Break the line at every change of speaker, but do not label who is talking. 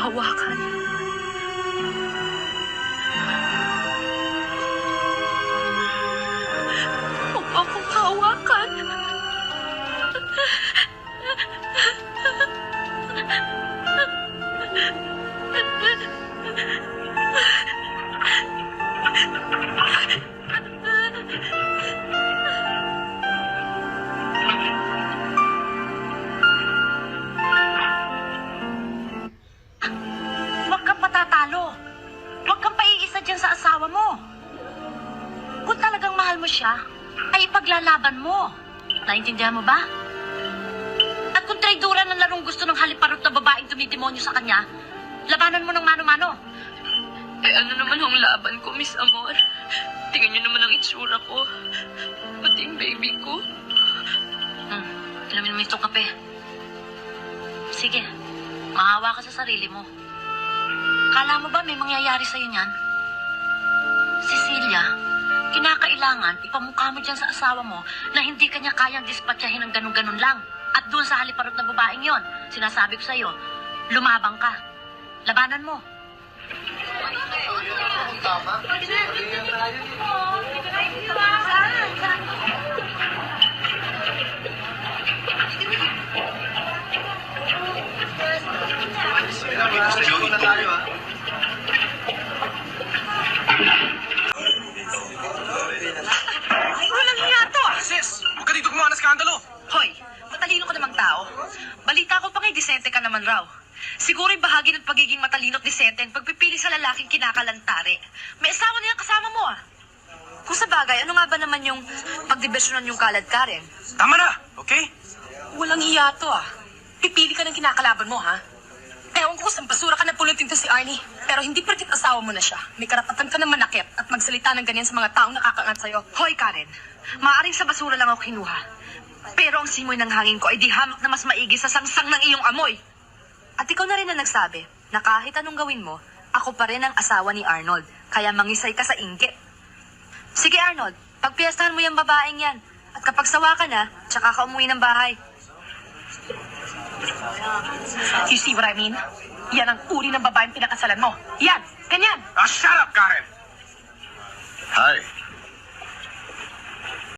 hawakan. Huwag mo akong hawakan.
Huwag kang patatalo. Huwag kang paiisa dyan sa asawa mo. Kung talagang mahal mo siya, ay ipaglalaban mo. Naintindihan mo ba? At kung traidura ng larong gusto ng haliparot na babaeng tumidemonyo sa kanya, labanan mo ng mano-mano.
Eh ano naman ang laban ko, Miss Amor? Tingnan niyo naman ang itsura ko. Pati yung baby ko.
Inumin mo itong kape. Sige, maawa ka sa sarili mo. Kala mo ba may mangyayari sa'yo niyan? Cecilia, kinakailangan ipamukha mo dyan sa asawa mo na hindi kanya kayang dispatchahin ng ganun-ganun lang. At doon sa haliparot na babaeng yon, sinasabi ko sa'yo, lumabang ka. Labanan mo.
Walang hiya to ah!
Sis, huwag ka dito gumawa ng skandalo.
Hoy, matalino ka namang tao. Balita ko pa kay disente ka naman raw. Siguro'y bahagi ng pagiging matalino at disente ang pagpipili sa lalaking kinakalantari. May asawa na yung kasama mo ah. Kung sa bagay, ano nga ba naman yung pagdibesyonan yung kalad ka rin?
Tama na, okay?
Walang hiya to ah. Pipili ka ng kinakalaban mo ha? Ewan ko kung basura ka na pulutin to si Arnie. Pero hindi porket asawa mo na siya. May karapatan ka na manakit at magsalita ng ganyan sa mga taong nakakangat sa'yo. Hoy Karen, maaaring sa basura lang ako kinuha. Pero ang simoy ng hangin ko ay di hamak na mas maigi sa sangsang ng iyong amoy. At ikaw na rin ang nagsabi na kahit anong gawin mo, ako pa rin ang asawa ni Arnold. Kaya mangisay ka sa inggit. Sige Arnold, pagpiyastahan mo yung babaeng yan. At kapag sawa ka na, tsaka ka umuwi ng bahay. You see what I mean? Yan ang uri ng babaeng pinakasalan mo. Yan! Ganyan!
Shut up, Karen!
Hi.